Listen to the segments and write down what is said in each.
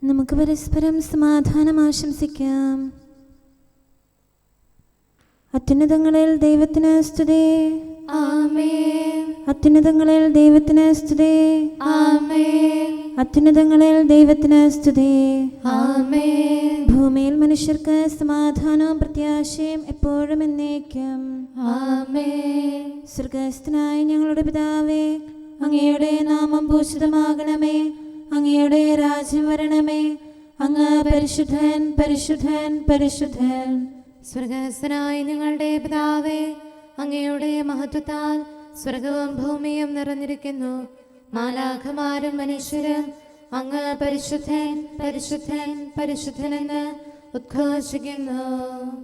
നമുക്ക് പരസ്പരം സമാധാനം ആശംസിക്കാം. അത്യുന്നതങ്ങളിൽ ദൈവത്തിന് സ്തുതി. ആമേൻ. അത്യുന്നതങ്ങളിൽ ദൈവത്തിന് സ്തുതി. ആമേൻ. അത്യുന്നതങ്ങളിൽ ദൈവത്തിന് സ്തുതി. ആമേൻ. ഭൂമിയിൽ മനുഷ്യർക്ക് സമാധാനവും പ്രത്യാശയും എപ്പോഴും എന്നേക്കും. ആമേൻ. സ്വർഗ്ഗസ്ഥനായ ഞങ്ങളുടെ പിതാവേ, അങ്ങയുടെ നാമം പൂജിതമാകണമേ. അങ്ങയുടെ രാജ്യം വരണമേ. അങ്ങ് പരിശുദ്ധൻ, പരിശുദ്ധൻ, പരിശുദ്ധൻ. സ്വർഗ്ഗസ്ഥനായ ഞങ്ങളുടെ പിതാവേ, അങ്ങയുടെ മഹത്വത്താൽ സ്വർഗവും ഭൂമിയും നിറഞ്ഞിരിക്കുന്നു. മാലാഖമാരും മനുഷ്യരും അങ്ങ് പരിശുദ്ധൻ, പരിശുദ്ധൻ, പരിശുദ്ധനെന്ന് ഉദ്ഘോഷിക്കുന്നു.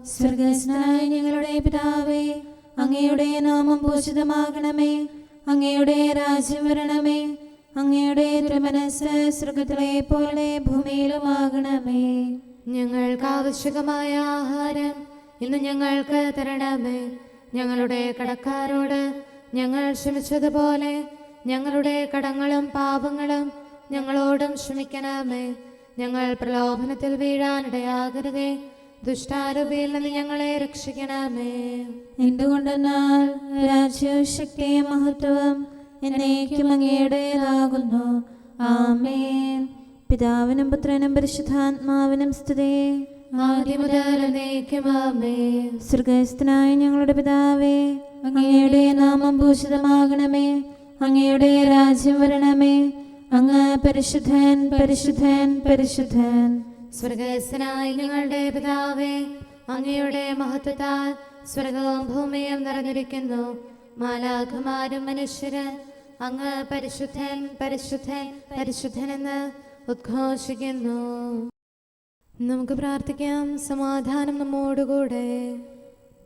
സ്വർഗ്ഗസ്ഥനായ ഞങ്ങളുടെ പിതാവേ, അങ്ങയുടെ നാമം പൂജിതമാകണമേ. അങ്ങയുടെ രാജ്യം വരണമേ. അങ്ങയുടെ തിരുമനസ്സ് സ്വർഗ്ഗത്തിലെ പോലെ ഭൂമിയിലുമാകണമേ. ഞങ്ങൾക്ക് ആവശ്യമായ ആഹാരം ഇന്ന് ഞങ്ങൾക്ക് തരണമേ. ഞങ്ങളുടെ കടക്കാരോട് ഞങ്ങൾ ക്ഷമിച്ചതുപോലെ ഞങ്ങളുടെ കടങ്ങളും പാപങ്ങളും ഞങ്ങളോടും ക്ഷമിക്കണമേ. ഞങ്ങൾ പ്രലോഭനത്തിൽ വീഴാനിടയാകരുതേ. ദുഷ്ടാരൂപിയിൽ നിന്ന് ഞങ്ങളെ രക്ഷിക്കണമേ. എന്തുകൊണ്ടെന്നാൽ രാജ്യവും ശക്തിയും മഹത്വവും എന്നേക്കും അങ്ങയുടേതാകുന്നു. ആമേൻ. പിതാവിനും പുത്രനും പരിശുദ്ധാത്മാവിനും സ്തുതി. ആദ്യം മുതൽ എന്നേക്കും ആമേൻ. സ്വർഗ്ഗസ്ഥനായ ഞങ്ങളുടെ പിതാവേ, അങ്ങയുടെ നാമം പൂജിതമാകണമേ. അങ്ങയുടെ രാജ്യം വരണമേ. അങ്ങ് പരിശുദ്ധൻ, പരിശുദ്ധൻ, പരിശുദ്ധൻ. സ്വർഗ്ഗസ്ഥനായ ഞങ്ങളുടെ പിതാവേ, അങ്ങയുടെ മഹത്വത്താൽ സ്വർഗവും ഭൂമിയും നിറഞ്ഞിരിക്കുന്നു. മാലാഖമാരും മനുഷ്യരും അങ്ങ് പരിശുദ്ധൻ, പരിശുദ്ധൻ, പരിശുദ്ധനെന്ന് ഉദ്ഘോഷിക്കുന്നു. നമുക്ക് പ്രാർത്ഥിക്കാം. സമാധാനം നമ്മോടുകൂടെ.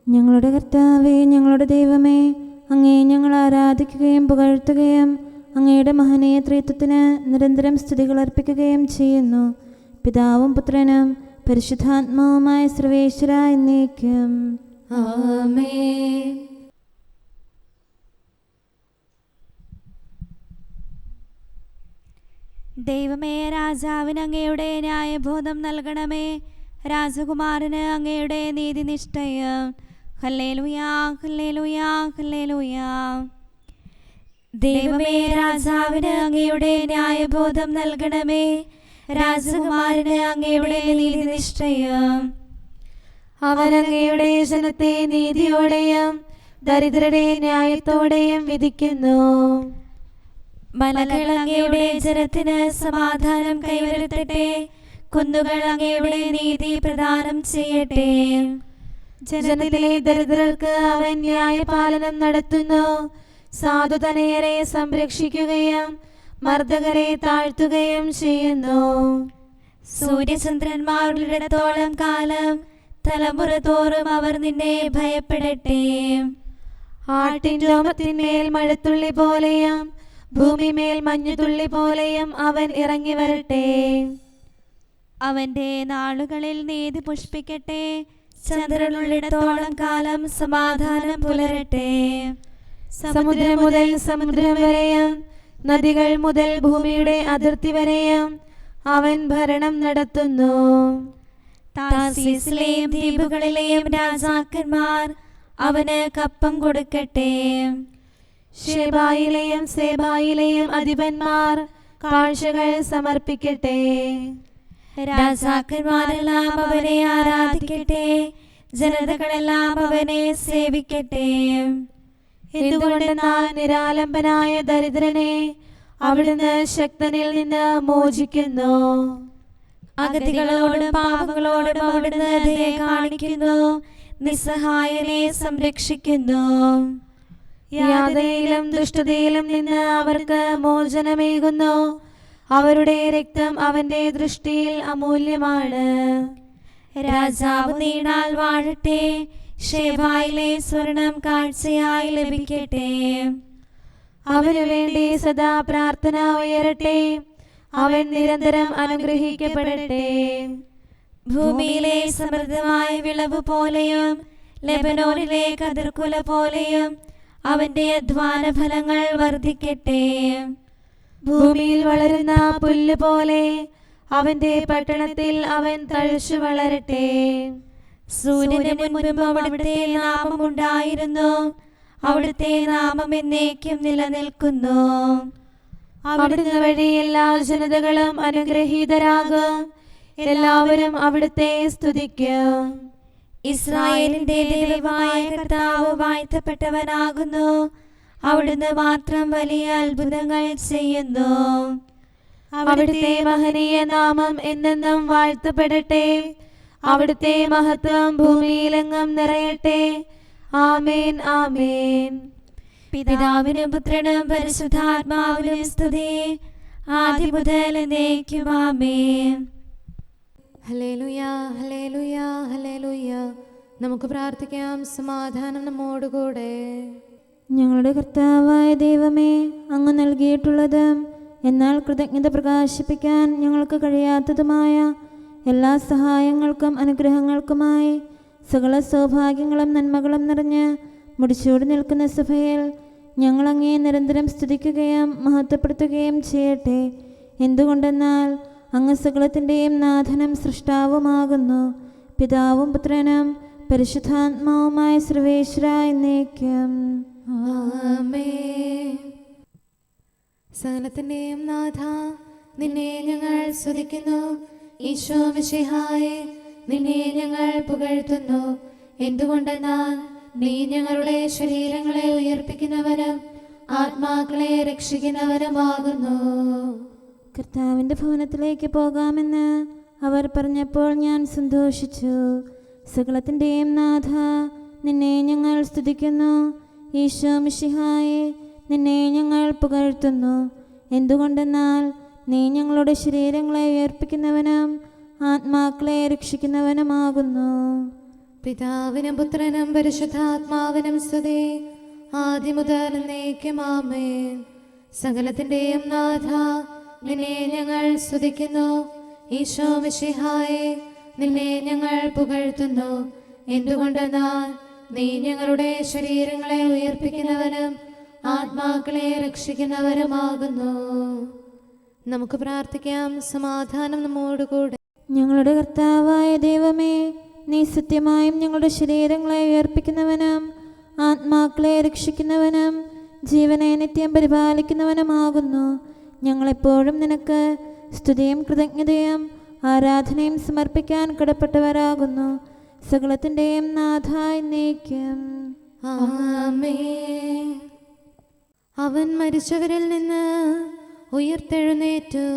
ഞങ്ങളുടെ കർത്താവേ, ഞങ്ങളുടെ ദൈവമേ, അങ്ങയെ ഞങ്ങൾ ആരാധിക്കുകയും പുകഴ്ത്തുകയും അങ്ങയുടെ മഹനീയ ത്രിത്വത്തിന് നിരന്തരം സ്തുതികൾ അർപ്പിക്കുകയും ചെയ്യുന്നു. പിതാവും പുത്രനും പരിശുദ്ധാത്മാവുമായ സർവേശ്വര എന്നേക്കും. ആമേൻ. ദൈവമേ, രാജാവിന് അങ്ങയുടെ ന്യായബോധം നൽകണമേ. രാജകുമാരന് അങ്ങയുടെ നീതിനിഷ്ഠയും. ഹല്ലേലൂയാ, ഹല്ലേലൂയാ, ഹല്ലേലൂയാ. ദൈവമേ, രാജാവിന് അങ്ങയുടെ ന്യായബോധം നൽകണമേ. രാജകുമാരന് അങ്ങയുടെ നീതിനിഷ്ഠയും. അവൻ അങ്ങയുടെ ജനത്തെ നീതിയോടെയും ദരിദ്രരെ ന്യായത്തോടെയും വിധിക്കുന്നു. മലകൾ അങ്ങയുടെ ജനത്തിന് സമാധാനം കൈവരുത്തട്ടെ. കുന്നുകൾ അങ്ങയുടെ നീതി പ്രദാനം ചെയ്യട്ടെ. ജനത്തിലെ ദരിദ്രർക്ക് അവൻ ന്യായപാലനം നടത്തുന്നു. സാധുതനയരെ സംരക്ഷിക്കുകയും മർദ്ദകരെ താഴ്ത്തുകയും ചെയ്യുന്നു. സൂര്യചന്ദ്രന്മാരുള്ളിടത്തോളം കാലം തലമുറ തോറും അവർ നിന്നെ ഭയപ്പെടട്ടെ. ആട്ടിൻ രോമത്തിന്മേൽ മഴത്തുള്ളി പോലെയും ഭൂമിമേൽ മഞ്ഞുതുള്ളി പോലെയും അവൻ ഇറങ്ങി വരട്ടെ. അവന്റെ നാളുകളിൽ നീതി പുഷ്പിക്കട്ടെ. ചന്ദ്രനുള്ളിടത്തോളം കാലം സമാധാനം പുലരട്ടെ. സമുദ്രം മുതൽ സമുദ്രം വരെയും നദികൾ മുതൽ ഭൂമിയുടെ അതിർത്തി വരെയും അവൻ ഭരണം നടത്തുന്നു. താർസീസിലെയും ദ്വീപുകളിലെയും രാജാക്കന്മാർ അവന് കപ്പം കൊടുക്കട്ടെ. ഷേബായിലെയും സേബായിലെയും അധിപന്മാർ കാഴ്ചകൾ സമർപ്പിക്കട്ടെ. രാജാക്കന്മാരെല്ലാം അവനെ ആരാധിക്കട്ടെ. ജനതകളെല്ലാം അവനെ സേവിക്കട്ടെ. എന്തുകൊണ്ടെന്നാൽ നിരാലംബനായ ദരിദ്രനെ അവിടുന്ന് ശക്തനിൽ നിന്ന് മോചിക്കുന്നു. അഗതികളോടും പാവങ്ങളോടും അവിടുന്ന് ദയ കാണിക്കുന്നു. നിസ്സഹായനെ സംരക്ഷിക്കുന്നു. യാതനയിലും ദുഷ്ടതയിലും നിന്ന് അവർക്ക് മോചനമേകുന്നു. അവരുടെ രക്തം അവന്റെ ദൃഷ്ടിയിൽ അമൂല്യമാണ്. രാജാവ് നീണാൽ വാഴട്ടെ. ഷേബായിലെ സ്വർണം കാഴ്ചയായി ലഭിക്കട്ടെ. അവനു വേണ്ടി സദാ പ്രാർത്ഥന ഉയരട്ടെ. അവൻ നിരന്തരം അനുഗ്രഹിക്കപ്പെടട്ടെ. ഭൂമിയിലെ സമൃദ്ധമായ വിളവ് പോലെയും ലെബനോനിലെ കതിർക്കുല പോലെയും അവന്റെ അധ്വാന ഫലങ്ങൾ വർദ്ധിക്കട്ടെ. ഭൂമിയിൽ വളരുന്ന പുല്ല് പോലെ അവന്റെ പട്ടണത്തിൽ അവൻ തഴച്ചു വളരട്ടെ. സൂര്യന് മുൻപും അവിടുത്തെ നാമമുണ്ടായിരുന്നു, അവിടുത്തെ നാമം എന്നേക്കും നിലനിൽക്കുന്നു. അവിടുന്ന് വഴി എല്ലാ ജനതകളും അനുഗ്രഹീതരാകും, എല്ലാവരും അവിടുത്തെ സ്തുതിക്കും. ഇസ്രായേലിന്റെ ദൈവമായ കർത്താവ് വാഴ്ത്തപ്പെട്ടവനാകുന്നു, അവിടുന്ന് മാത്രം വലിയ അത്ഭുതങ്ങൾ ചെയ്യുന്നു. അവിടുത്തെ മഹനീയ നാമം എന്നെന്നും വാഴ്ത്തപ്പെടട്ടെ. അവിടുത്തെ മഹത്വം ഭൂമിയിലെങ്ങും നിറയട്ടെ. ആമേൻ, ആമേൻ. പിതാവിനും പുത്രനും പരിശുദ്ധാത്മാവിനും സ്തുതി, ആദ്യം മുതൽ എന്നേക്കും ആമേൻ. ഹല്ലേലൂയ, ഹല്ലേലൂയ, ഹല്ലേലൂയ. നമുക്ക് പ്രാർത്ഥിക്കാം. സമാധാനം നമ്മോടുകൂടെ. ഞങ്ങളുടെ കർത്താവായ ദൈവമേ, അങ്ങ് നൽകിയിട്ടുള്ളതും എന്നാൽ കൃതജ്ഞത പ്രകാശിപ്പിക്കാൻ ഞങ്ങൾക്ക് കഴിയാത്തതുമായ എല്ലാ സഹായങ്ങൾക്കും അനുഗ്രഹങ്ങൾക്കുമായി സകല സൗഭാഗ്യങ്ങളും നന്മകളും നിറഞ്ഞ് മുടിച്ചൂടി നിൽക്കുന്ന സഭയിൽ ഞങ്ങളങ്ങേ നിരന്തരം സ്തുതിക്കുകയും മഹത്വപ്പെടുത്തുകയും ചെയ്യട്ടെ. എന്തുകൊണ്ടെന്നാൽ അങ്ങ് സകലത്തിൻ്റെയും നാഥനും സൃഷ്ടാവുമാകുന്നു. പിതാവും പുത്രനും പരിശുദ്ധാത്മാവുമായ സർവേശ്വര എന്നേക്കും ആമേൻ. സകലത്തിന്റെയും നാഥ, നിന്നെ ഞങ്ങൾ സ്തുതിക്കുന്നു. ഈശോ മിശിഹായേ, നിന്നെ ഞങ്ങൾ പുകഴ്ത്തുന്നു. എന്തുകൊണ്ടെന്നാൽ നീ ഞങ്ങളുടെ ശരീരങ്ങളെ ഉയർപ്പിക്കുന്നവനും ആത്മാക്കളെ രക്ഷിക്കുന്നവനുമാകുന്നു. കർത്താവിൻ്റെ ഭവനത്തിലേക്ക് പോകാമെന്ന് അവർ പറഞ്ഞപ്പോൾ ഞാൻ സന്തോഷിച്ചു. സകലത്തിൻ്റെയും നാഥ, നിന്നെ ഞങ്ങൾ സ്തുതിക്കുന്നു. ഈശോ മിശിഹായേ, നിന്നെ ഞങ്ങൾ പുകഴ്ത്തുന്നു. എന്തുകൊണ്ടെന്നാൽ നീ ഞങ്ങളുടെ ശരീരങ്ങളെ ഉയർപ്പിക്കുന്നവനും ആത്മാക്കളെ രക്ഷിക്കുന്നവനുമാകുന്നു. പിതാവിനും പുത്രനും പരിശുദ്ധാത്മാവിനും സ്തുതി, ആദ്യം മുതൽ എന്നേക്കും ആമേൻ. സകലത്തിന്റെയും നാഥ, നിന്നെ ഞങ്ങൾ സ്തുതിക്കുന്നു. ഈശോ മിശിഹായേ, നിന്നെ ഞങ്ങൾ പുകഴ്ത്തുന്നു. എന്തുകൊണ്ടെന്നാൽ നീ ഞങ്ങളുടെ ശരീരങ്ങളെ ഉയർപ്പിക്കുന്നവനും ആത്മാക്കളെ രക്ഷിക്കുന്നവരുമാകുന്നു. നമുക്ക് പ്രാർത്ഥിക്കാം. സമാധാനം നമ്മോടുകൂടെ. ഞങ്ങളുടെ കർത്താവായ ദൈവമേ, നീ സത്യമായും ഞങ്ങളുടെ ശരീരങ്ങളെ ഉയർപ്പിക്കുന്നവനും ആത്മാക്കളെ രക്ഷിക്കുന്നവനും ജീവനെ നിത്യം പരിപാലിക്കുന്നവനുമാകുന്നു. ഞങ്ങളെപ്പോഴും നിനക്ക് സ്തുതിയും കൃതജ്ഞതയും ആരാധനയും സമർപ്പിക്കാൻ കടപ്പെട്ടവരാകുന്നു. സകലത്തിൻ്റെയും നാഥ എന്നേക്കും ആമേൻ. അവൻ മരിച്ചവരിൽ നിന്ന് ഉയർത്തെഴുന്നേറ്റു.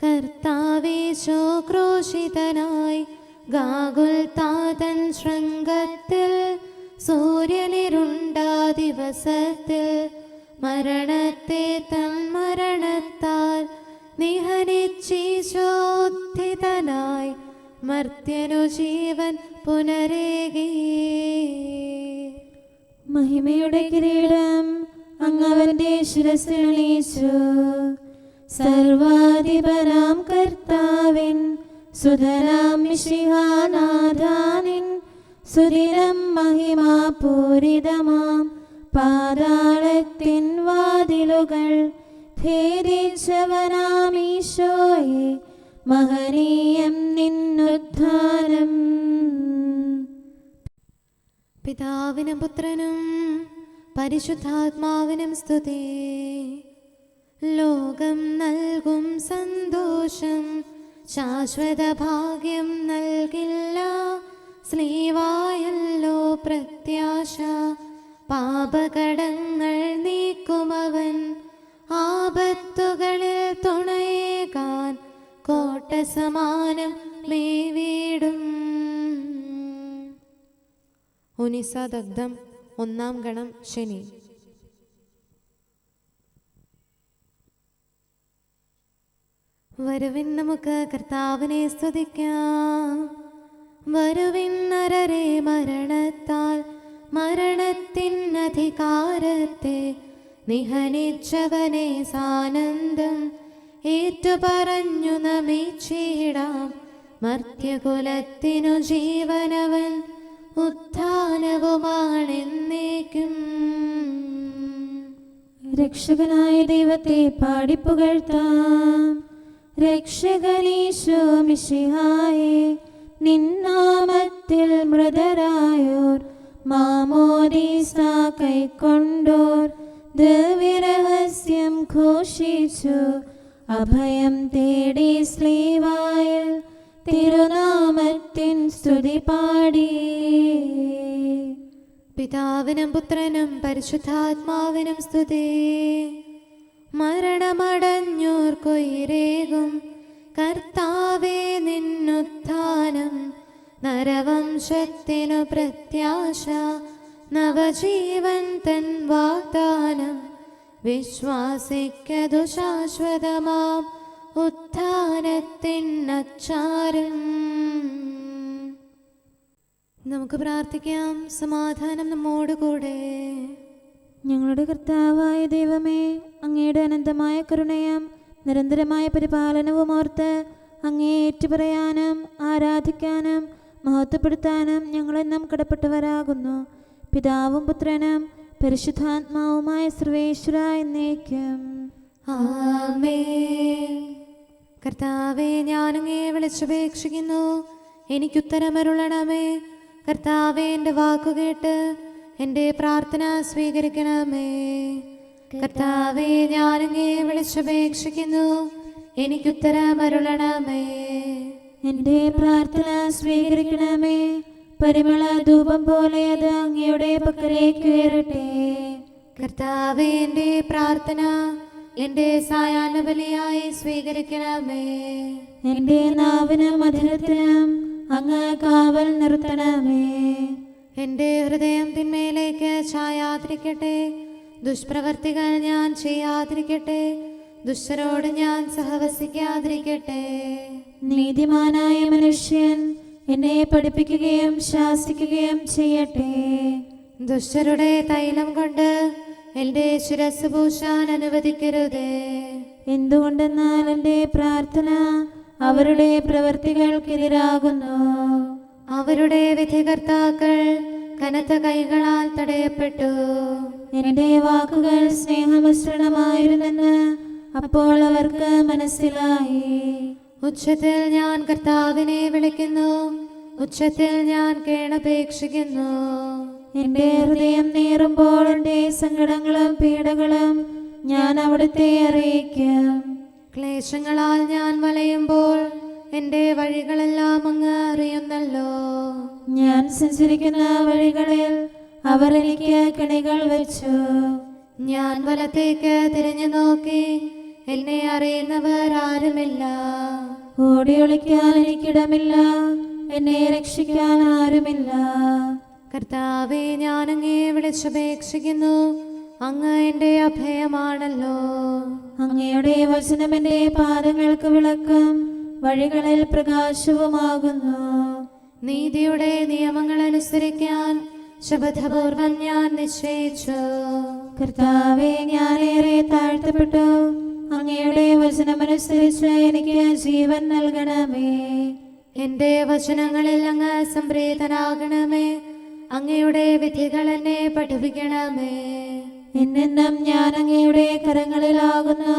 കർത്താവീശോ ക്രൂശിതനായി ഗാഗുൽത്താതൻ ശൃംഗത്തിൽ സൂര്യനിരുണ്ട ദിവസത്തിൽ മരണത്തെ തൻ മരണത്താൽ നിഹനിച്ചീശോദ്ധിതനായി മർത്യനു ജീവൻ പുനരേകി. മഹിമയുടെ കിരീടം അങ്ങവന്റെ ശിരസിലുണീച്ചു. സർവാധിപനാം കർത്താവിൻ സുതനാം മിശിഹാനാഥാനിൻ സുദിനം മഹിമാപൂരിതമാം പാതാളത്തിൻ വാതിലുകൾ ഭേദിച്ചവനാമീശോയെ, മഹനീയം നിന്നുദ്ധാനം. പിതാവിനും പുത്രനും പരിശുദ്ധാത്മാവിനും സ്തുതി. ലോകം നൽകും സന്തോഷം ശാശ്വത ഭാഗ്യം നൽകില്ല. സ്ലീവായല്ലോ പ്രത്യാശ, പാപകടങ്ങൾ നീക്കുമവൻ. ആപത്തുകളിൽ തുണയേകാൻ കോട്ട സമാനം മേവീടും. ഉനിസദഗ്ധം 1 ഗണം ശനി. വരുവിൻ നമുക്ക് കർത്താവിനെ സ്തുതിക്കാം. വരുവിൻ നരരെ മരണത്താൽ മരണത്തിൻ അധികാരത്തെ നിഹനിച്ചവനെ സാനന്ദം ഏറ്റുപറഞ്ഞു നമിച്ചിടാം. മർത്യകുലത്തിനു ജീവനവൻ ഉത്ഥാനവുമാണെന്നേക്കും. രക്ഷകനായ ദൈവത്തെ പാടിപ്പുകഴ്ത്താം. രക്ഷകനീശോ മിശിഹായേ, നിന്നാമത്തിൽ മൃതരായോർ മാമോദീസ കൈക്കൊണ്ടോർ ദിവ്യരഹസ്യം ഘോഷിച്ചു അഭയം തേടി ശ്ലീവായിൽ തിരുനാമത്തിൻ സ്തുതി പാടി. പിതാവിനും പുത്രനും പരിശുദ്ധാത്മാവിനും സ്തുതി. മരണമടഞ്ഞോർക്കൊയിരേകും കർത്താവേ നിന്നുത്ഥാനം, നരവംശത്തിനു പ്രത്യാശ, നവജീവൻ തൻ വാഗ്ദാനം, വിശ്വാസിക്കതു ശാശ്വതമാം ഉത്ഥാനത്തിൻ അച്ചാരം. നമുക്ക് പ്രാർത്ഥിക്കാം. സമാധാനം നമ്മോടുകൂടെ. ഞങ്ങളുടെ കർത്താവായ ദൈവമേ, അങ്ങയുടെ അനന്തമായ കരുണയും നിരന്തരമായ പരിപാലനവും ഓർത്ത് അങ്ങേ ഏറ്റുപറയാനും ആരാധിക്കാനും മഹത്വപ്പെടുത്താനും ഞങ്ങളെന്നും കടപ്പെട്ടവരാകുന്നു. പിതാവും പുത്രനും പരിശുദ്ധാത്മാവുമായ സർവേശ്വര എന്നേക്കും ആമേൻ. കർത്താവേ, ഞാനങ്ങേ വിളിച്ചപേക്ഷിക്കുന്നു, എനിക്കുത്തരമരുളണമേ. കർത്താവേ, എൻ്റെ വാക്കുകേട്ട് എൻ്റെ പ്രാർത്ഥന സ്വീകരിക്കണമേ. കർത്താവേ, ഞാനങ്ങേ വിളിച്ചപേക്ഷിക്കുന്നു, എനിക്കുത്തരമരുളണമേ. എൻ്റെ പ്രാർത്ഥന സ്വീകരിക്കണമേ. പരിമള ധൂപം പോലെ അത് അങ്ങയുടെ പക്കലേക്ക് ഉയരട്ടെ. കർത്താവേ, എൻ്റെ പ്രാർത്ഥന എൻ്റെ സായാഹ്ന ബലിയായി സ്വീകരിക്കണമേ. എൻ്റെ നാവിനും മധുരത്തിനും അങ്ങ് കാവൽ നിർത്തണമേ. എൻ്റെ ഹൃദയം തിന്മയിലേക്ക് ചായാതിരിക്കട്ടെ. ദുഷ്പ്രവർത്തികൾ ഞാൻ ചെയ്യാതിരിക്കട്ടെ. ദുഷ്ടരോട് ഞാൻ സഹവസിക്കാതിരിക്കട്ടെ. നീതിമാനായ മനുഷ്യൻ എന്നെ പഠിപ്പിക്കുകയും ശാസിക്കുകയും ചെയ്യട്ടെ. ദുഷ്ടരുടെ തൈലം കൊണ്ട് എൻ്റെ ശിരസ് പൂശാൻ അനുവദിക്കരുതേ. എന്തുകൊണ്ടെന്നാൽ എൻ്റെ പ്രാർത്ഥന അവരുടെ പ്രവൃത്തികൾക്കെതിരാകുന്നു. അവരുടെ വിധികർത്താക്കൾ കനത്ത കൈകളാൽ തടയപ്പെട്ടു. എൻ്റെ വാക്കുകൾ സ്നേഹമിശ്രണമായിരുന്നെന്ന് അപ്പോൾ അവർക്ക് മനസ്സിലായി. ഉച്ചത്തിൽ ഞാൻ കർത്താവിനെ വിളിക്കുന്നു, ഉച്ചത്തിൽ ഞാൻ കേണപേക്ഷിക്കുന്നു. എൻ്റെ ഹൃദയം നീറുമ്പോൾ എൻ്റെ സങ്കടങ്ങളും പീഡകളും ഞാൻ അവിടുത്തെ അറിയിക്കും. ക്ലേശങ്ങളാൽ ഞാൻ വലയുമ്പോൾ എൻ്റെ വഴികളെല്ലാം അങ്ങ് അറിയുന്നല്ലോ. ഞാൻ സഞ്ചരിക്കുന്ന വഴികളിൽ അവർ എനിക്ക് കെണികൾ വെച്ചു. ഞാൻ വലത്തേക്ക് തിരിഞ്ഞു നോക്കി, എന്നെ അറിയുന്നവർ ആരുമില്ല. ഓടി ഒളിക്കാൻ എനിക്കിടമില്ല, എന്നെ രക്ഷിക്കാൻ ആരുമില്ല. കർത്താവേ, ഞാനങ്ങേ വിളിച്ചപേക്ഷിക്കുന്നു, അങ്ങ് എൻ്റെ അഭയമാണല്ലോ. അങ്ങയുടെ വചനം എൻ്റെ പാദങ്ങൾക്ക് വിളക്കും വഴികളിൽ പ്രകാശവുമാകുന്നു. നീതിയുടെ നിയമങ്ങൾ അനുസരിക്കാൻ ശപഥപൂർവം ഞാൻ നിശ്ചയിച്ചു. കർത്താവേ, ഞാനേറെ താഴ്ത്തപ്പെട്ടു. അങ്ങയുടെ വചനമനുസരിച്ച് എനിക്ക് ജീവൻ നൽകണമേ. എൻ്റെ വചനങ്ങളിൽ അങ്ങ് സംപ്രീതനാകണമേ. അങ്ങയുടെ വിധികൾ എന്നെ പഠിപ്പിക്കണമേ. എന്നെന്നും ഞാൻ അങ്ങയുടെ കരങ്ങളിലാകുന്നു.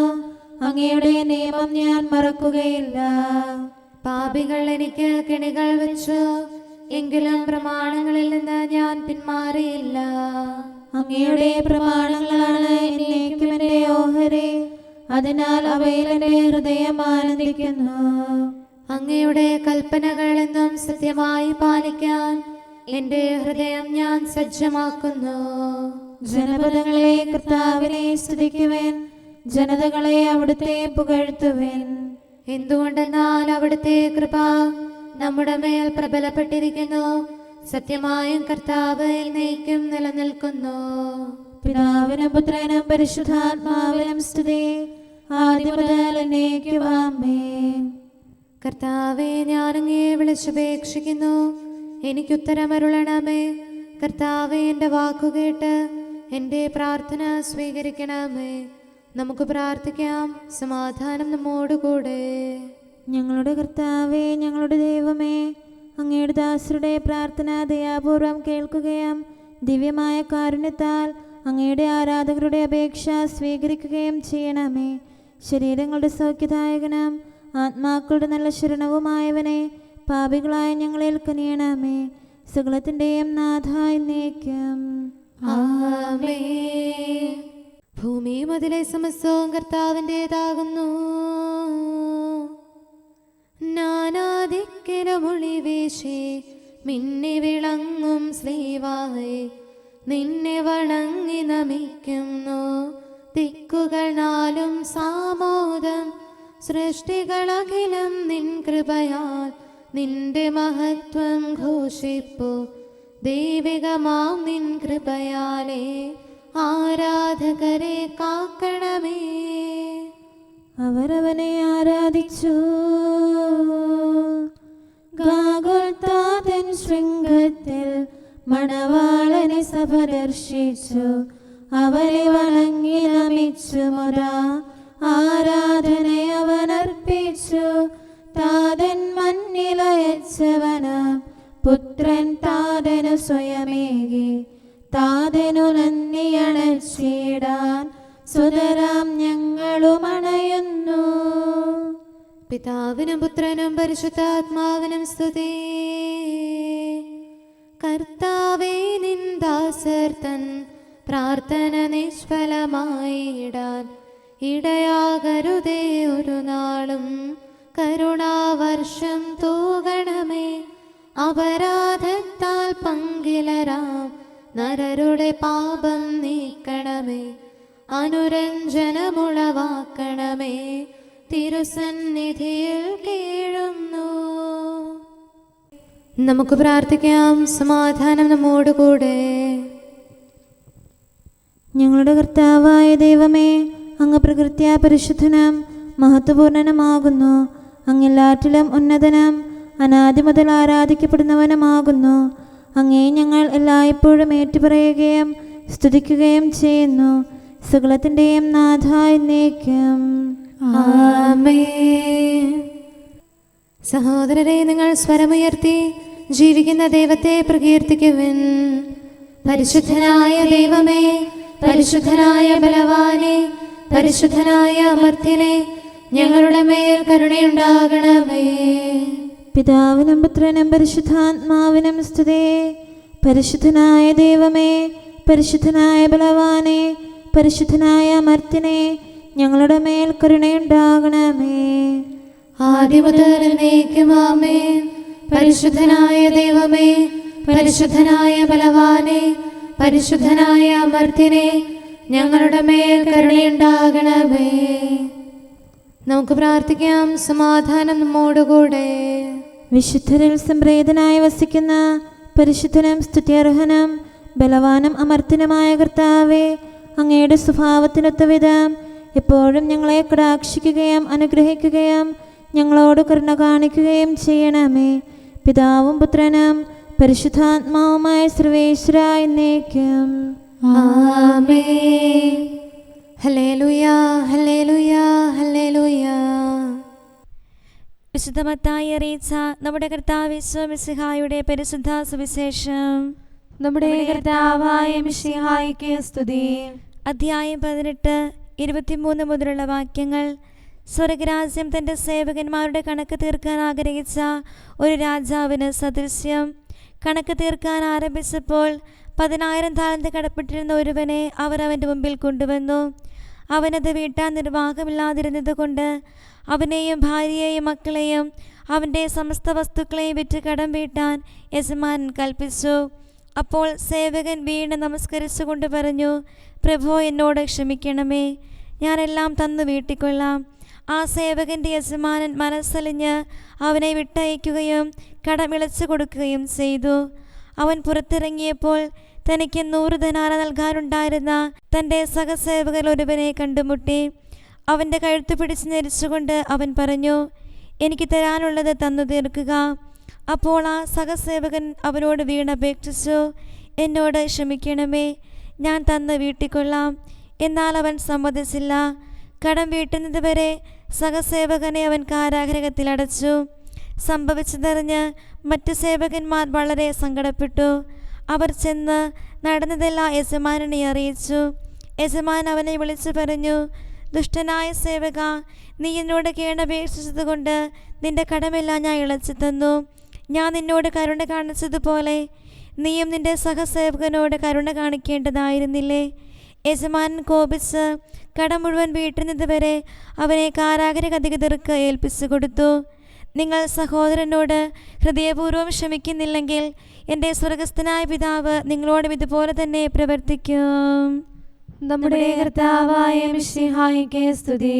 അങ്ങയുടെ നിയമം ഞാൻ മറക്കുകയില്ല. പാപികൾ എനിക്ക് കെണികൾ വെച്ചു, എങ്കിലും പ്രമാണങ്ങളിൽ നിന്ന് ഞാൻ പിന്മാറിയില്ല. അങ്ങയുടെ പ്രമാണങ്ങളാണ് എന്നേക്കും എൻ്റെ ഓഹരി. അതിനാൽ അവയിൽ എൻ്റെ ഹൃദയം ആനന്ദിക്കുന്നു. അങ്ങയുടെ കൽപ്പനകൾ എന്നും സത്യമായി പാലിക്കാൻ എൻ്റെ ഹൃദയം ഞാൻ സജ്ജമാക്കുന്നു. ജനപദങ്ങളെ കർത്താവിനെ സ്തുതിക്കുവേൻ, ജനതകളെ അവിടുത്തെ പുകഴ്ത്തുവേൻ. എന്തുകൊണ്ടെന്നാൽ അവിടുത്തെ കൃപ നമ്മുടെ മേൽ പ്രബലപ്പെട്ടിരിക്കുന്നു. സത്യമായും കർത്താവ് എന്നേക്കും നിലനിൽക്കുന്നു. പിതാവിനും പുത്രനും പരിശുദ്ധാത്മാവിനും സ്തുതി, ആദ്യം മുതൽ എന്നേക്കും ആമേൻ. കർത്താവേ, ഞാനങ്ങേ വിളിച്ചപേക്ഷിക്കുന്നു, എനിക്കുത്തരമരുളണമേ. കർത്താവേ, എൻ്റെ വാക്കുകേട്ട് എൻ്റെ പ്രാർത്ഥന സ്വീകരിക്കണമേ. നമുക്ക് പ്രാർത്ഥിക്കാം. സമാധാനം നമ്മോടുകൂടെ. ഞങ്ങളുടെ കർത്താവേ, ഞങ്ങളുടെ ദൈവമേ, അങ്ങയുടെ ദാസരുടെ പ്രാർത്ഥന ദയാപൂർവം കേൾക്കുകയും ദിവ്യമായ കാരുണ്യത്താൽ അങ്ങയുടെ ആരാധകരുടെ അപേക്ഷ സ്വീകരിക്കുകയും ചെയ്യണമേ. ശരീരങ്ങളുടെ സൗഖ്യദായകനും ആത്മാക്കളുടെ നല്ല ശരണവുമായവനെ, പാപികളായ ഞങ്ങളിൽ കനിയണമേ. സകലത്തിൻ്റെയും നാഥ എന്നേക്കും. ആമേൻ. ഭൂമി മുതലേ സമസ്തവും കർത്താവിൻ്റെതാകുന്നു. നാനാദിക്കിലുമൊളി വീശി മിന്നി വിളങ്ങും ശ്രീവാഹേ, നിന്നെ വണങ്ങി നമിക്കുന്നു. ദിക്കുകൾ നാലും സാമോദം, സൃഷ്ടികളഖിലം നിൻ കൃപയാൽ നിന്റെ മഹത്വം ഘോഷിപ്പു. ദൈവികമാം നിൻ കൃപയാലേ ആരാധകരെ കാക്കണമേ. അവരവനെ ആരാധിച്ചു. ഗാഗുൽത്താതൻ ശൃംഗത്തിൽ മണവാളനെ സഭ ദർശിച്ചു. അവരെ വണങ്ങി നമിച്ചു മുരാ ആരാധനയവനർപ്പിച്ചു. താതൻ മണ്ണിലയച്ചവനാം പുത്രൻ താതനു സ്വയമേകി. താതനു നന്ദിയണച്ചിടാൻ സുതരാം ഞങ്ങളും അണയുന്നു. പിതാവിനും പുത്രനും പരിശുദ്ധാത്മാവിനും സ്തുതി. കർത്താവേ, നിൻ ദാസർ തൻ പ്രാർത്ഥന നിഷ്ഫലമായിടാൻ ഇടയാകരുതേ ഒരു നാളും. കരുണാവർഷം തൂകണമേ. അപരാധത്താൽ പങ്കിലരാം നരരുടെ പാപം നീക്കണമേ. അനുരഞ്ജനമുളവാക്കണമേ. തിരുസന്നിധിയിൽ കീഴുന്നു. നമുക്ക് പ്രാർത്ഥിക്കാം. സമാധാനം നമ്മോടുകൂടെ. ഞങ്ങളുടെ കർത്താവായ ദൈവമേ, അങ്ങ് പ്രകൃത്യാ പരിശുദ്ധനും മഹത്വപൂർണനുമാകുന്നു. അങ്ങെല്ലാറ്റിലും ഉന്നതനും അനാദി മുതൽ ആരാധിക്കപ്പെടുന്നവനുമാകുന്നു. അങ്ങേ ഞങ്ങൾ എല്ലായ്പ്പോഴും ഏറ്റുപറയുകയും സ്തുതിക്കുകയും ചെയ്യുന്നു. സകലത്തിൻ്റെയും നാഥ എന്നേക്കും. ആമേൻ. സഹോദരരെ, നിങ്ങൾ സ്വരമുയർത്തി ജീവിക്കുന്ന ദൈവത്തെ പ്രകീർത്തിക്കുവിൻ. പരിശുദ്ധനായ ദൈവമേ, പരിശുദ്ധനായ ബലവാനെ, പരിശുദ്ധനായ അമർത്യനെ, ഞങ്ങളുടെ മേൽ കരുണയുണ്ടാകണമേ. പിതാവിനും പുത്രനും പരിശുദ്ധാത്മാവിനും സ്തുതി. പരിശുദ്ധനായ ദൈവമേ, പരിശുദ്ധനായ ബലവാനെ, പരിശുദ്ധനായ അമർത്യനെ, ഞങ്ങളുടെ മേൽ കരുണയുണ്ടാകണമേ. ആദിമുതൽ എന്നേക്കും ആമേൻ. പരിശുദ്ധനായ ദൈവമേ, പരിശുദ്ധനായ ബലവാനെ, പരിശുദ്ധനായ അമർത്യനെ, ഞങ്ങളുടെ മേൽ കരുണയുണ്ടാകണമേ. നമുക്ക് പ്രാർത്ഥിക്കാം. സമാധാനം നമ്മോടുകൂടെ. വിശുദ്ധരിൽ സംപ്രീതനായി വസിക്കുന്ന പരിശുദ്ധനും സ്തുത്യർഹനും ബലവാനും അമർത്യനുമായ കർത്താവേ, അങ്ങയുടെ സ്വഭാവത്തിനൊത്ത വിധം എപ്പോഴും ഞങ്ങളെ കടാക്ഷിക്കുകയും അനുഗ്രഹിക്കുകയും ഞങ്ങളോട് കരുണ കാണിക്കുകയും ചെയ്യണമേ. പിതാവും പുത്രനും പരിശുദ്ധാത്മാവുമായ സർവേശ്വര എന്നേക്കും. ആമേൻ. ഹല്ലേലൂയ, ഹല്ലേലൂയ, ഹല്ലേലൂയ. വിശുദ്ധ മത്തായി അറിയിച്ച നമ്മുടെ കർത്താവ് യേശു മിശിഹായുടെ പരിശുദ്ധ സുവിശേഷം. നമ്മുടെ കർത്താവായ മിശിഹായ്ക്ക് സ്തുതി. അധ്യായം 18, 23 മുതലുള്ള വാക്യങ്ങൾ. സ്വർഗരാജ്യം തൻ്റെ സേവകന്മാരുടെ കണക്ക് തീർക്കാൻ ആഗ്രഹിച്ച ഒരു രാജാവിന് സദൃശ്യം. കണക്ക് തീർക്കാൻ ആരംഭിച്ചപ്പോൾ 10,000 താലന്ത് കടപ്പെട്ടിരുന്ന ഒരുവനെ അവർ അവൻ്റെ മുമ്പിൽ കൊണ്ടുവന്നു. അവനത് വീട്ടാൻ നിർവാഹമില്ലാതിരുന്നത് കൊണ്ട് അവനെയും ഭാര്യയെയും മക്കളെയും അവൻ്റെ സമസ്ത വസ്തുക്കളെയും വിറ്റ് കടം വീട്ടാൻ യജമാനൻ കൽപ്പിച്ചു. അപ്പോൾ സേവകൻ വീണ് നമസ്കരിച്ചുകൊണ്ട് പറഞ്ഞു, പ്രഭോ, എന്നോട് ക്ഷമിക്കണമേ, ഞാനെല്ലാം തന്നു വീട്ടിക്കൊള്ളാം. ആ സേവകൻ്റെ യജമാനൻ മനസ്സലിഞ്ഞ് അവനെ വിട്ടയക്കുകയും കടമിളച്ചു കൊടുക്കുകയും ചെയ്തു. അവൻ പുറത്തിറങ്ങിയപ്പോൾ തനിക്ക് 100 ധനാര നൽകാനുണ്ടായിരുന്ന തൻ്റെ സഹസേവകർ ഒരുവനെ കണ്ടുമുട്ടി. അവൻ്റെ കഴുത്ത് പിടിച്ച് ഞെരിച്ചുകൊണ്ട് അവൻ പറഞ്ഞു, എനിക്ക് തരാനുള്ളത് തന്നു തീർക്കുക. അപ്പോൾ ആ സഹസേവകൻ അവനോട് വീണപേക്ഷിച്ചു, എന്നോട് ക്ഷമിക്കണമേ, ഞാൻ തന്ന് വീട്ടിക്കൊള്ളാം. എന്നാൽ അവൻ സമ്മതിച്ചില്ല. കടം വീട്ടുന്നത് വരെ സഹസേവകനെ അവൻ കാരാഗൃഹത്തിൽ അടച്ചു. സംഭവിച്ചതറിഞ്ഞ് മറ്റ് സേവകന്മാർ വളരെ സങ്കടപ്പെട്ടു. അവർ ചെന്ന് നടന്നതെല്ലാം യജമാനനെ അറിയിച്ചു. യജമാൻ അവനെ വിളിച്ചു പറഞ്ഞു, ദുഷ്ടനായ സേവക, നീ എന്നോട് കേണപേക്ഷിച്ചതുകൊണ്ട് നിന്റെ കടമെല്ലാം ഞാൻ ഇളച്ചു തന്നു. ഞാൻ നിന്നോട് കരുണ കാണിച്ചതുപോലെ നീയും നിന്റെ സഹസേവകനോട് കരുണ കാണിക്കേണ്ടതായിരുന്നില്ലേ? യജമാനൻ കോപിച്ച് കടം മുഴുവൻ വീട്ടുന്നതുവരെ അവനെ കാരാഗൃഹ അധികൃതർക്ക് ഏൽപ്പിച്ചു കൊടുത്തു. നിങ്ങൾ സഹോദരനോട് ഹൃദയപൂർവ്വം ക്ഷമിക്കുന്നില്ലെങ്കിൽ എൻ്റെ സ്വർഗസ്ഥനായ പിതാവ് നിങ്ങളോടും ഇതുപോലെ തന്നെ പ്രവർത്തിക്കും. നമ്മുടെ കർത്താവായ മിശിഹായിക്ക് സ്തുതി.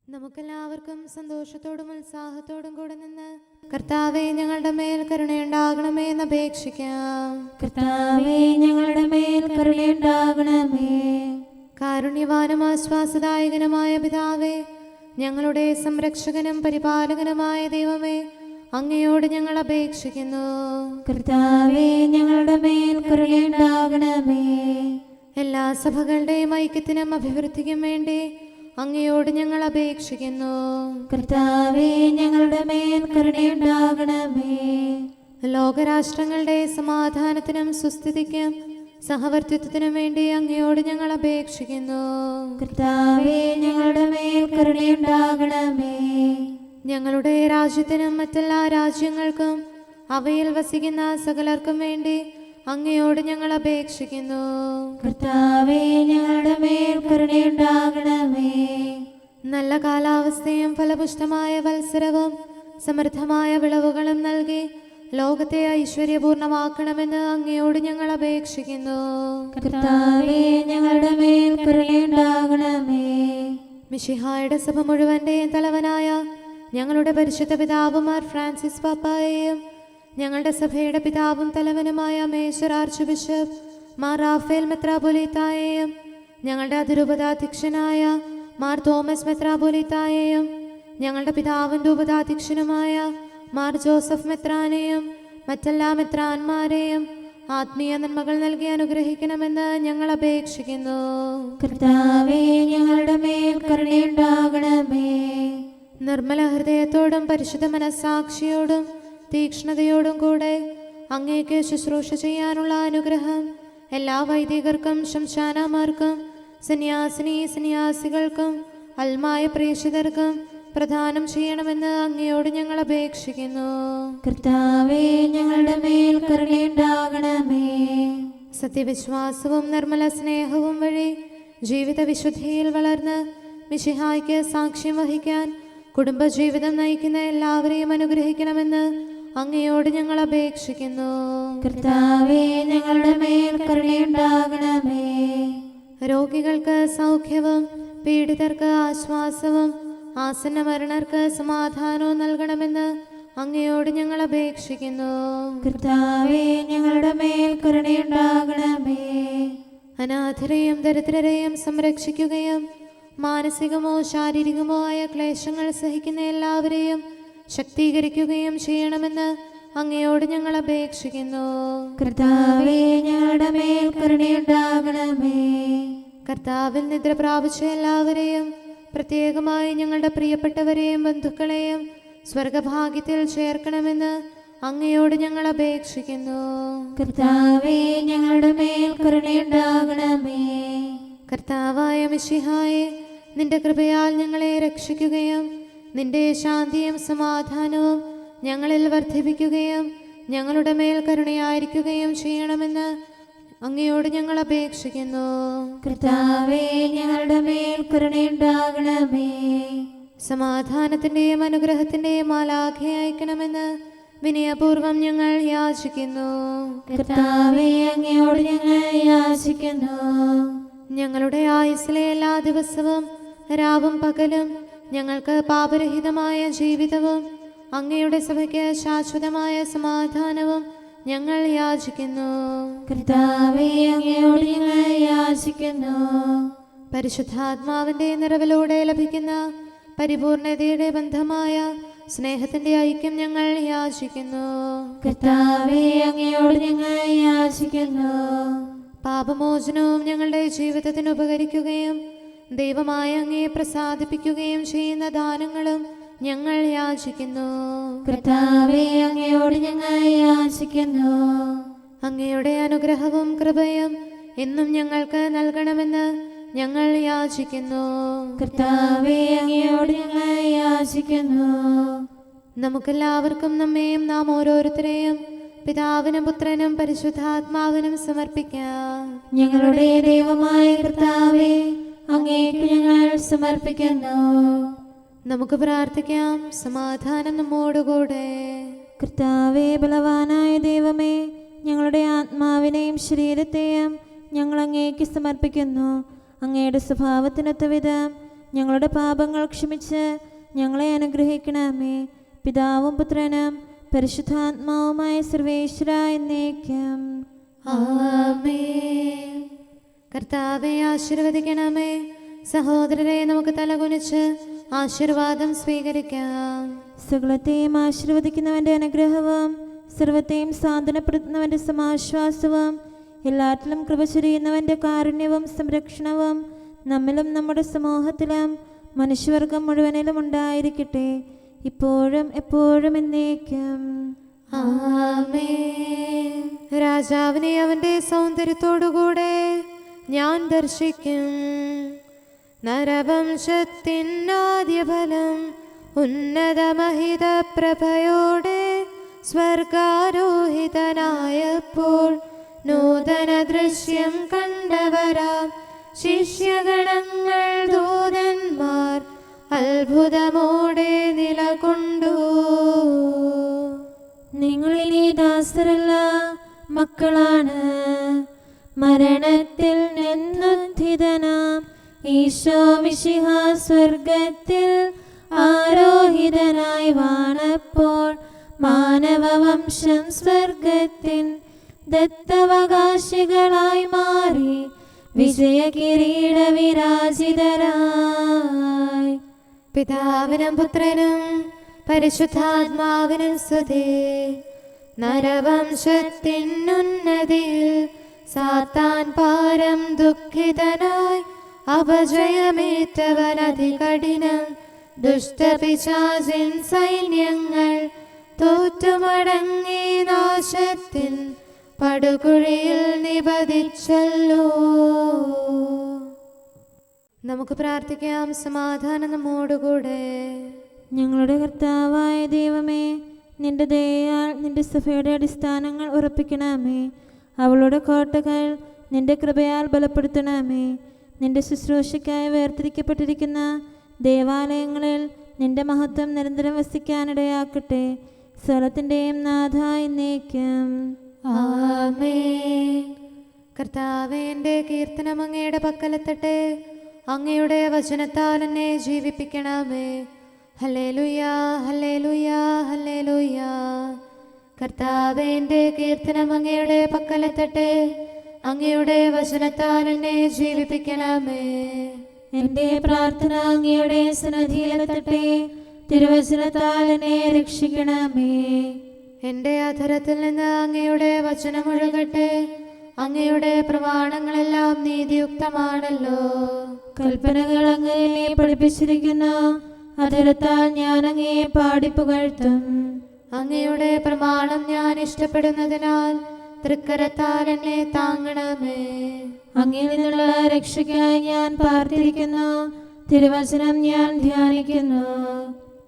നമുക്കെല്ലാവർക്കും സന്തോഷത്തോടും ഉത്സാഹത്തോടും കൂടെ നിന്ന് കർത്താവേ ഞങ്ങളുടെ മേൽ കരുണയുണ്ടാകണമേ എന്ന് അപേക്ഷിക്കാം. കർത്താവേ ഞങ്ങളുടെ മേൽ കരുണയുണ്ടാകണമേ. കാരുണ്യവാനും ആശ്വാസദായകനുമായ പിതാവേ, ഞങ്ങളുടെ സംരക്ഷകനും പരിപാലകനുമായ ദൈവമേ, അങ്ങയോട് ഞങ്ങൾ അപേക്ഷിക്കുന്നു. കർത്താവേ ഞങ്ങളുടെ മേൽ കരുണയുണ്ടാകണമേ. എല്ലാ സഭകളുടെയും ഐക്യത്തിനും അഭിവൃദ്ധിക്കും വേണ്ടി അങ്ങയോട് ഞങ്ങൾ അപേക്ഷിക്കുന്നു. കർത്താവേ ഞങ്ങളുടെ മേൽ കരുണയുണ്ടാകണമേ. ലോകരാഷ്ട്രങ്ങളുടെ സമാധാനത്തിനും സുസ്ഥിതിക്കും സഹവർത്തിത്വത്തിനും വേണ്ടി അങ്ങയോട് ഞങ്ങൾ അപേക്ഷിക്കുന്നു. കർത്താവേ ഞങ്ങളുടെ മേൽ കരുണയുണ്ടാകണമേ. ഞങ്ങളുടെ രാജ്യത്തിനും മറ്റെല്ലാ രാജ്യങ്ങൾക്കും അവയിൽ വസിക്കുന്ന സകലർക്കും വേണ്ടി അങ്ങയോട് ഞങ്ങൾ അപേക്ഷിക്കുന്നു. കർത്താവേ ഞങ്ങളുടെ മേൽ കരുണയുണ്ടാകണമേ. നല്ല കാലാവസ്ഥയും ഫലപുഷ്ടമായ വത്സരവും സമൃദ്ധമായ വിളവുകളും നൽകി ലോകത്തെ ഐശ്വര്യപൂർണമാക്കണമെന്ന് അങ്ങയോട് ഞങ്ങൾ അപേക്ഷിക്കുന്നു. കർത്താവേ ഞങ്ങളുടെ മേൽ കരുണയുണ്ടാകണമേ. മിശിഹായുടെ സഭ മുഴുവന്റെയും തലവനായ ഞങ്ങളുടെ പരിശുദ്ധ പിതാവ് മാർ ഫ്രാൻസിസ് പാപ്പായെയും ഞങ്ങളുടെ സഭയുടെ പിതാവും തലവനുമായ major archbishop Mar Raphael മെത്രാപൊലീത്തായെയും ഞങ്ങളുടെ അതിരൂപതാധ്യക്ഷനായ മാർ തോമസ് മെത്രാപൊലീത്തായെയും ഞങ്ങളുടെ പിതാവിൻ്റെ ഉപതാധ്യക്ഷനുമായ മാർ ജോസഫ് മെത്രാനെയും മറ്റെല്ലാ മെത്രാന്മാരെയും ആത്മീയ നന്മകൾ നൽകി അനുഗ്രഹിക്കണമെന്ന് ഞങ്ങൾ അപേക്ഷിക്കുന്നു. കർത്താവേ ഞങ്ങളുടെ മേൽ കരുണയുണ്ടാകണമേ. നിർമ്മല ഹൃദയത്തോടും പരിശുദ്ധ മനസ്സാക്ഷിയോടും തീക്ഷ്ണതയോടും കൂടെ അങ്ങേക്ക് ശുശ്രൂഷ ചെയ്യാനുള്ള അനുഗ്രഹം എല്ലാ വൈദികർക്കും ശംശാനമാർക്കും സന്യാസികൾക്കും അൽമായ പ്രേക്ഷിതർക്കും പ്രദാനം ചെയ്യണമെന്ന് അങ്ങയോട് ഞങ്ങൾ അപേക്ഷിക്കുന്നു. കർത്താവേ ഞങ്ങളുടെ മേൽ കരുണയുണ്ടാകണമേ. സത്യവിശ്വാസവും നിർമ്മല സ്നേഹവും വഴി ജീവിത വിശുദ്ധിയിൽ വളർന്ന് മിശിഹായ്ക്ക് സാക്ഷ്യം വഹിക്കാൻ കുടുംബജീവിതം നയിക്കുന്ന എല്ലാവരെയും അനുഗ്രഹിക്കണമെന്ന് അങ്ങയോട് ഞങ്ങൾ അപേക്ഷിക്കുന്നു. കർത്താവേ ഞങ്ങളുടെ മേൽ കരുണയുണ്ടാകണമേ. രോഗികൾക്ക് സൗഖ്യവും പീഡിതർക്ക് ആശ്വാസവും ആസന്ന മരണർക്ക് സമാധാനവും നൽകണമെന്ന് അങ്ങയോട് ഞങ്ങൾ അപേക്ഷിക്കുന്നു. കർത്താവേ ഞങ്ങളുടെ മേൽ കരുണയുണ്ടാകണമേ. അനാഥരെയും ദരിദ്രരെയും സംരക്ഷിക്കുകയും മാനസികമോ ശാരീരികമോ ആയ ക്ലേശങ്ങൾ സഹിക്കുന്ന എല്ലാവരെയും ശക്തീകരിക്കുകയും ചെയ്യണമെന്ന് അങ്ങയോട് ഞങ്ങൾ അപേക്ഷിക്കുന്നു. കർത്താവേ ഞങ്ങളുടെ മേൽ കരുണയുണ്ടാകണമേ. കർത്താവിൽ നിദ്ര പ്രാപിച്ച എല്ലാവരെയും പ്രത്യേകമായി ഞങ്ങളുടെ പ്രിയപ്പെട്ടവരെയും ബന്ധുക്കളെയും സ്വർഗഭാഗ്യത്തിൽ ചേർക്കണമെന്ന് അങ്ങയോട് ഞങ്ങൾ അപേക്ഷിക്കുന്നു. കർത്താവേ ഞങ്ങളുടെ മേൽ കരുണയുണ്ടാകണമേ. കർത്താവായ മിശിഹായെ, നിന്റെ കൃപയാൽ ഞങ്ങളെ രക്ഷിക്കുകയും നിന്റെ ശാന്തിയും സമാധാനവും ഞങ്ങളിൽ വർദ്ധിപ്പിക്കുകയും ഞങ്ങളുടെ മേൽ കരുണയായിരിക്കുകയും ചെയ്യണമെന്ന് അങ്ങയോട് ഞങ്ങൾ അപേക്ഷിക്കുന്നു. കർത്താവേ ഞങ്ങളുടെ മേൽ കരുണയുണ്ടാകണമേ. സമാധാനത്തിന്റെയും അനുഗ്രഹത്തിന്റെയും മാലാഖയെ അയക്കണമെന്ന് വിനയപൂർവം ഞങ്ങൾ യാചിക്കുന്നു. കർത്താവേ അങ്ങയോട് ഞങ്ങൾ യാചിക്കുന്നു. ഞങ്ങളുടെ ആയുസ്സിലെ എല്ലാ ദിവസവും രാവും പകലും ഞങ്ങൾക്ക് പാപരഹിതമായ ജീവിതവും അങ്ങയുടെ സഭയ്ക്ക് ശാശ്വതമായ സമാധാനവും ഞങ്ങൾ യാചിക്കുന്നു. കർത്താവേ അങ്ങയോട് ഞങ്ങൾ യാചിക്കുന്നു. പരിശുദ്ധാത്മാവിന്റെ നിറവിലൂടെ ലഭിക്കുന്ന പരിപൂർണതയുടെ ബന്ധമായ സ്നേഹത്തിന്റെ ഐക്യം ഞങ്ങൾ യാചിക്കുന്നു. കർത്താവേ അങ്ങയോട് ഞങ്ങൾ യാചിക്കുന്നു. പാപമോചനവും ഞങ്ങളുടെ ജീവിതത്തിന് ഉപകരിക്കുകയും ദൈവമായ അങ്ങയെ പ്രസാദിപ്പിക്കുകയും ചെയ്യുന്ന ദാനങ്ങളും ഞങ്ങൾ യാചിക്കുന്നു. കർത്താവേ അങ്ങയോട് ഞങ്ങൾ യാചിക്കുന്നു. അങ്ങയുടെ അനുഗ്രഹവും കൃപയും എന്നും ഞങ്ങൾക്ക് നൽകണമെന്ന് ഞങ്ങൾ യാചിക്കുന്നു. കർത്താവേ, അങ്ങയോട് ഞങ്ങൾ യാചിക്കുന്നു. നമുക്കെല്ലാവർക്കും നമ്മെയും നാം ഓരോരുത്തരെയും പിതാവിനും പുത്രനും പരിശുദ്ധാത്മാവിനും സമർപ്പിക്കാം. ഞങ്ങളുടെ ദൈവമായ കർത്താവേ, അങ്ങേക്ക് ഞങ്ങൾ സമർപ്പിക്കുന്നു. നമുക്ക് പ്രാർത്ഥിക്കാം. സമാധാനം നമ്മോടുകൂടെ. കർത്താവേ, ബലവാനായ ദൈവമേ, ഞങ്ങളുടെ ആത്മാവിനെയും ശരീരത്തെയും ഞങ്ങൾ അങ്ങേക്ക് സമർപ്പിക്കുന്നു. അങ്ങയുടെ സ്വഭാവത്തിനൊത്ത വിധം ഞങ്ങളുടെ പാപങ്ങൾ ക്ഷമിച്ച് ഞങ്ങളെ അനുഗ്രഹിക്കണമേ. പിതാവും പുത്രനും പരിശുദ്ധാത്മാവുമായ സർവേശ്വര എന്നേക്കും. ആമേൻ. കർത്താവെ ആശീർവദിക്കണമേ. സഹോദരരെ, നമുക്ക് തലകുനിച്ച് ആശീർവാദം സ്വീകരിക്കാം. സകലത്തെയും ആശീർവദിക്കുന്നവന്റെ അനുഗ്രഹവും സർവത്തെയും സാന്ത്വനപ്പെടുത്തുന്നവന്റെ സമാശ്വാസവും എല്ലാറ്റിലും കൃപ ചൊരിയുന്നവന്റെ കാരുണ്യവും സംരക്ഷണവും നമ്മിലും നമ്മുടെ സമൂഹത്തിലും മനുഷ്യവർഗം മുഴുവനിലും ഉണ്ടായിരിക്കട്ടെ, ഇപ്പോഴും എപ്പോഴും എന്നേക്കും. ആമേൻ. രാജാവിനെ അവന്റെ സൗന്ദര്യത്തോടുകൂടെ ഞാൻ ദർശിക്കും. നരവംശത്തിനാദ്യഫലം ഉന്നതമഹിത പ്രഭയോടെ സ്വർഗാരോഹിതനായപ്പോൾ നൂതന ദൃശ്യം കണ്ടവരാം ശിഷ്യഗണങ്ങൾ ദൂതന്മാർ അത്ഭുതമോടെ നിലകൊണ്ടു. നിങ്ങളിനി ദാസരല്ല, മക്കളാണ്. മരണത്തിൽ നിന്നുദ്ധിതനാം ഈശോ മിശിഹാ സ്വർഗത്തിൽ ആരോഹിതനായി വാണപ്പോൾ മാനവവംശം സ്വർഗത്തിൻ ദത്തവകാശികളായി മാറി വിജയകിരീട വിരാജിതരായി. പിതാവിനും പുത്രനും പരിശുദ്ധാത്മാവിനും സ്തുതി. നരവംശത്തിനുന്നതിയിൽ സാത്താൻ പാരം ദുഃഖിതനായി അപജയമേറ്റവനതികഠിനം. ദുഷ്ടപിശാചിൻ സൈന്യങ്ങൾ തോറ്റുമടങ്ങി നാശത്തിൻ പടുകുഴിയിൽ നിപതിച്ചല്ലോ. നമുക്ക് പ്രാർത്ഥിക്കാം. സമാധാനം നമ്മോടുകൂടെ. ഞങ്ങളുടെ കർത്താവായ ദൈവമേ, നിന്റെ ദയയാൽ നിന്റെ സഭയുടെ അടിസ്ഥാനങ്ങൾ ഉറപ്പിക്കണമേ. അവളുടെ കോട്ടകൾ നിന്റെ കൃപയാൽ ബലപ്പെടുത്തണമേ. നിന്റെ ശുശ്രൂഷയ്ക്കായി വേർതിരിക്കപ്പെട്ടിരിക്കുന്ന ദേവാലയങ്ങളിൽ നിന്റെ മഹത്വം നിരന്തരം വസിക്കാനിടയാക്കട്ടെ. സ്ഥലത്തിൻ്റെയും നാഥ എന്നേക്കും. ആമേൻ. കർത്താവേ, എൻ്റെ കീർത്തനം അങ്ങയുടെ പക്കലെത്തട്ടെ. അങ്ങയുടെ വചനത്താൽ എന്നെ ജീവിപ്പിക്കണമേ. ഹല്ലേലൂയാ, ഹല്ലേലൂയാ, ഹല്ലേലൂയാ. കർത്താവേ, എൻ്റെ കീർത്തനം അങ്ങയുടെ പക്കലെത്തട്ടെ. അങ്ങയുടെ വചനത്താൽ എന്നെ ജീവിപ്പിക്കണമേ. എന്റെ പ്രാർത്ഥന അങ്ങയുടെ സന്നിധിയിലെത്തട്ടെ. തിരുവചനത്താൽ എന്നെ രക്ഷിക്കണമേ. എൻ്റെ അധരത്തിൽ നിന്ന് അങ്ങയുടെ വചനമൊഴുകട്ടെ. അങ്ങയുടെ പ്രമാണങ്ങളെല്ലാം നീതിയുക്തമാണല്ലോ. കൽപ്പനകൾ അങ്ങനെ പഠിപ്പിച്ചിരിക്കുന്നു. അധരത്താൽ ഞാൻ അങ്ങയെ പാടിപ്പുകഴ്ത്തും. അങ്ങയുടെ പ്രമാണം ഞാൻ ഇഷ്ടപ്പെടുന്നതിനാൽ തൃക്കരത്താൽ എന്നെ താങ്ങണമേ. അങ്ങിൽ നിന്നുള്ള രക്ഷയ്ക്കായി ഞാൻ പാർത്തിരിക്കുന്നു. തിരുവചനം ഞാൻ ധ്യാനിക്കുന്നു.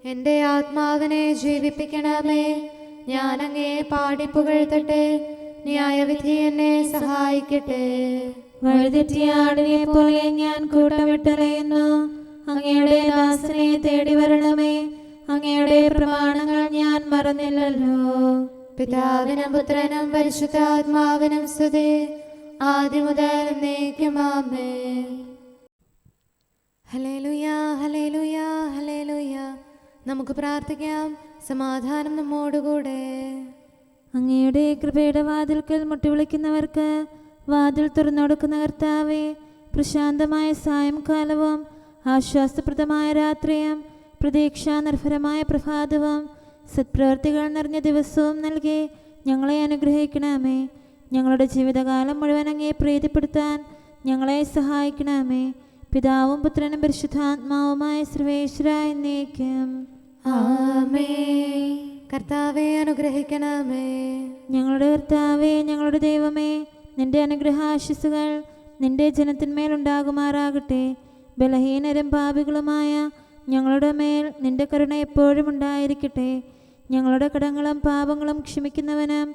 എൻ്റെ ആത്മാവിനെ ജീവിപ്പിക്കണമേ. ഞാൻ അങ്ങയെ പാടിപ്പുകഴ്ത്തട്ടെ. ന്യായവിധി എന്നെ സഹായിക്കട്ടെ. വഴിതെറ്റിയ ആടിനെ പോലെ ഞാൻ കൂട്ടമിട്ടറിയുന്നു. അങ്ങയുടെ ദാസനെ തേടി വരണമേ. അങ്ങയുടെ പ്രമാണങ്ങൾ ഞാൻ മറന്നില്ലല്ലോ. പിതാവിനും പുത്രനും പരിശുദ്ധാത്മാവിനും സ്തുതി. ആദ്യം മുതൽ എന്നേക്കും ആമേൻ. ഹല്ലേലൂയാ, ഹല്ലേലൂയാ, ഹല്ലേലൂയാ. നമുക്ക് പ്രാർത്ഥിക്കാം. സമാധാനം നമ്മോടുകൂടെ. അങ്ങയുടെ കൃപയുടെ വാതിൽക്കൽ മുട്ടിവിളിക്കുന്നവർക്ക് വാതിൽ തുറന്നുകൊടുക്കുന്ന കർത്താവേ, പ്രശാന്തമായ സായംകാലവും ആശ്വാസപ്രദമായ രാത്രിയും പ്രതീക്ഷാനിർഭരമായ പ്രഭാതവും സത്പ്രവൃത്തികൾ നിറഞ്ഞ ദിവസവും നൽകി ഞങ്ങളെ അനുഗ്രഹിക്കണമേ. ഞങ്ങളുടെ ജീവിതകാലം മുഴുവൻ അങ്ങയെ പ്രീതിപ്പെടുത്താൻ ഞങ്ങളെ സഹായിക്കണമേ. പിതാവും പുത്രനും പരിശുദ്ധാത്മാവുമായ സർവേശ്വര എന്നേക്കും. ആമേൻ. കർത്താവെ അനുഗ്രഹിക്കണമേ. ഞങ്ങളുടെ കർത്താവേ, ഞങ്ങളുടെ ദൈവമേ, നിന്റെ അനുഗ്രഹാശിസുകൾ നിന്റെ ജനത്തിന്മേലുണ്ടാകുമാറാകട്ടെ. ബലഹീനരും പാപികളുമായ ഞങ്ങളുടെ മേൽ നിന്റെ കരുണ എപ്പോഴും ഉണ്ടായിരിക്കട്ടെ. ഞങ്ങളുടെ കടങ്ങളും പാപങ്ങളും ക്ഷമിക്കുന്നവനും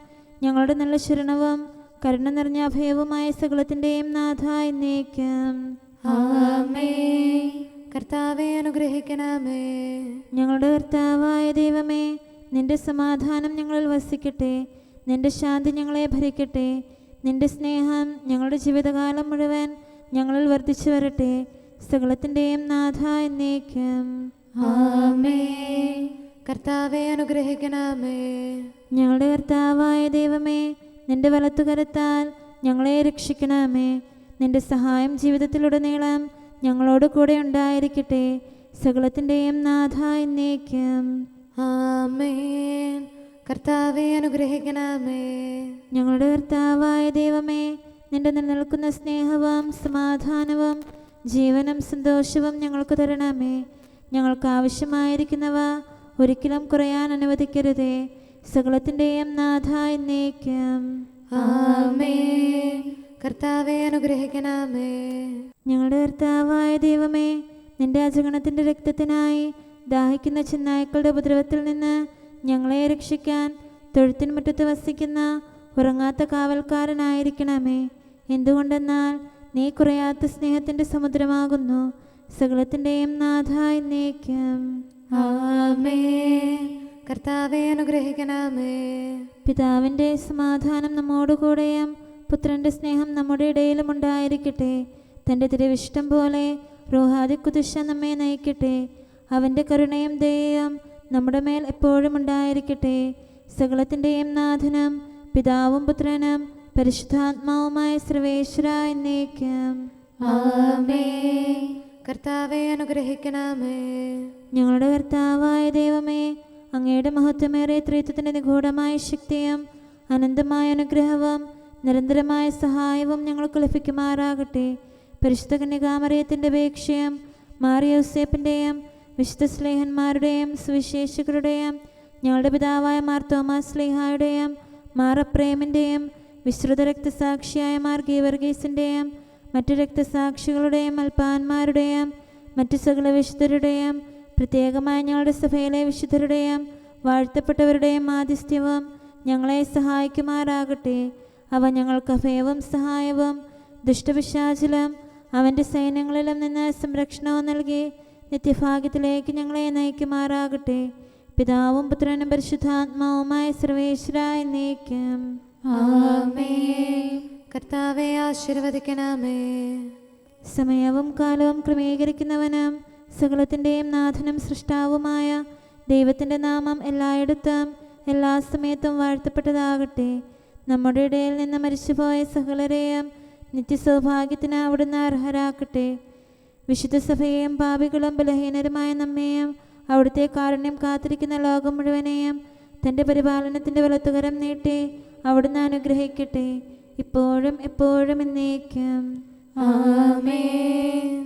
ഞങ്ങളുടെ നല്ല ശരണവും കരുണ നിറഞ്ഞ അഭയവുമായ സകലത്തിൻ്റെയും നാഥ എന്നേക്കും. ആമേൻ. കർത്താവെ അനുഗ്രഹിക്കണമേ. ഞങ്ങളുടെ കർത്താവായ ദൈവമേ, നിന്റെ സമാധാനം ഞങ്ങളിൽ വസിക്കട്ടെ. നിന്റെ ശാന്തി ഞങ്ങളെ ഭരിക്കട്ടെ. നിന്റെ സ്നേഹം ഞങ്ങളുടെ ജീവിതകാലം മുഴുവൻ ഞങ്ങളിൽ വർദ്ധിച്ചു വരട്ടെ. സകലത്തിൻ്റെയും നാഥ എന്നേക്കും. ആമേൻ. കർത്താവെ അനുഗ്രഹിക്കണമേ. ഞങ്ങളുടെ കർത്താവായ ദൈവമേ, നിന്റെ വലത്തുകരത്താൽ ഞങ്ങളെ രക്ഷിക്കണമേ. നിന്റെ സഹായം ജീവിതത്തിലുടനീളം ഞങ്ങളോട് കൂടെ ഉണ്ടായിരിക്കട്ടെ. സകലത്തിൻ്റെയും നാഥ എന്നേക്കും. ആമേൻ. കർത്താവെ അനുഗ്രഹിക്കണമേ. ഞങ്ങളുടെ കർത്താവായ ദൈവമേ, നിന്റെ നിലനിൽക്കുന്ന സ്നേഹവും സമാധാനവും ജീവനും സന്തോഷവും ഞങ്ങൾക്ക് തരണമേ. ഞങ്ങൾക്ക് ആവശ്യമായിരിക്കുന്നവ ഒരിക്കലും കുറയാൻ അനുവദിക്കരുതേ. സകലത്തിൻ്റെയും നാഥ എന്നേക്കും. ആമേൻ. കർത്താവെ അനുഗ്രഹിക്കണമേ. ഞങ്ങളുടെ കർത്താവായ ദൈവമേ, നിന്റെ അജഗണത്തിൻ്റെ രക്തത്തിനായി ദാഹിക്കുന്ന ചെന്നായ്ക്കളുടെ ഉപദ്രവത്തിൽ നിന്ന് ഞങ്ങളെ രക്ഷിക്കാൻ തൊഴുത്തിൻ മുറ്റത്ത് വസിക്കുന്ന ഉറങ്ങാത്ത കാവൽക്കാരനായിരിക്കണമേ. എന്തുകൊണ്ടെന്നാൽ നീ കുറയാത്ത സ്നേഹത്തിൻ്റെ സമുദ്രമാകുന്നു. സകലത്തിൻ്റെയും നാഥ എന്നേക്കും. ആമേൻ. കർത്താവെ അനുഗ്രഹിക്കണമേ. പിതാവിൻ്റെ സമാധാനം നമ്മോടുകൂടെയും പുത്രൻ്റെ സ്നേഹം നമ്മുടെ ഇടയിലും ഉണ്ടായിരിക്കട്ടെ. തൻ്റെ തിരുവിഷ്ടം പോലെ റൂഹാദിക്കുദിശ നമ്മെ നയിക്കട്ടെ. അവൻ്റെ കരുണയും ദയയും നമ്മുടെ മേൽ എപ്പോഴും ഉണ്ടായിരിക്കട്ടെ. സകലത്തിൻ്റെയും നാഥനും പിതാവും പുത്രനും പരിശുദ്ധാത്മാവുമായ സർവേശ്വര എന്നേക്കും. ആമേൻ. കർത്താവെ അനുഗ്രഹിക്കണമേ. ഞങ്ങളുടെ കർത്താവായ ദൈവമേ, അങ്ങയുടെ മഹത്വമേറിയ ത്രിത്വത്തിൻ്റെ നിഗൂഢമായ ശക്തിയും അനന്തമായ അനുഗ്രഹവും നിരന്തരമായ സഹായവും ഞങ്ങൾക്ക് ലഭിക്കുമാറാകട്ടെ. പരിശുദ്ധ കന്യകാമറിയത്തിൻ്റെ അപേക്ഷയും മാറിയോസേപ്പിൻ്റെയും വിശുദ്ധ സ്ലേഹന്മാരുടെയും സുവിശേഷകരുടെയും ഞങ്ങളുടെ പിതാവായ മാർ തോമാസ് സ്ലീഹായുടെയും മാർ അപ്രേമിൻ്റെയും വിശ്രുത രക്തസാക്ഷിയായ മാർ ഗീവർഗീസിൻ്റെയും മറ്റു രക്തസാക്ഷികളുടെയും അൽപ്പാന്മാരുടെയും മറ്റു സകല വിശുദ്ധരുടെയും പ്രത്യേകമായ ഞങ്ങളുടെ സഭയിലെ വിശുദ്ധരുടെയും വാഴ്ത്തപ്പെട്ടവരുടെയും മാധ്യസ്ഥ്യവും ഞങ്ങളെ സഹായിക്കുമാറാകട്ടെ. അവ ഞങ്ങൾക്ക് അഭയവും സഹായവും ദുഷ്ടപിശാചിലും അവൻ്റെ സൈന്യങ്ങളിലും നിന്ന് സംരക്ഷണവും നൽകി നിത്യഭാഗ്യത്തിലേക്ക് ഞങ്ങളെ നയിക്കുമാറാകട്ടെ. പിതാവും പുത്രനും പരിശുദ്ധാത്മാവുമായ സർവേശ്വര എന്നേക്കും. ആമേൻ. കർത്താവെ ആശീർവദിക്കണമേ. സമയവും കാലവും ക്രമീകരിക്കുന്നവനും സകലത്തിൻ്റെയും നാഥനും സൃഷ്ടാവുമായ ദൈവത്തിൻ്റെ നാമം എല്ലായിടത്തും എല്ലാ സമയത്തും വാഴ്ത്തപ്പെട്ടതാകട്ടെ. നമ്മുടെ ഇടയിൽ നിന്ന് മരിച്ചുപോയ സകലരെയും നിത്യസൗഭാഗ്യത്തിന് അവിടുന്ന് അർഹരാക്കട്ടെ. വിശുദ്ധ സഭയെയും പാപികളും ബലഹീനരുമായ നമ്മെയും അവിടുത്തെ കാരുണ്യം കാത്തിരിക്കുന്ന ലോകം മുഴുവനെയും തൻ്റെ പരിപാലനത്തിൻ്റെ വലത്തുകരം നീട്ടി അവിടുന്ന് അനുഗ്രഹിക്കട്ടെ, ഇപ്പോഴും എപ്പോഴും എന്നേക്കും. ആമേൻ.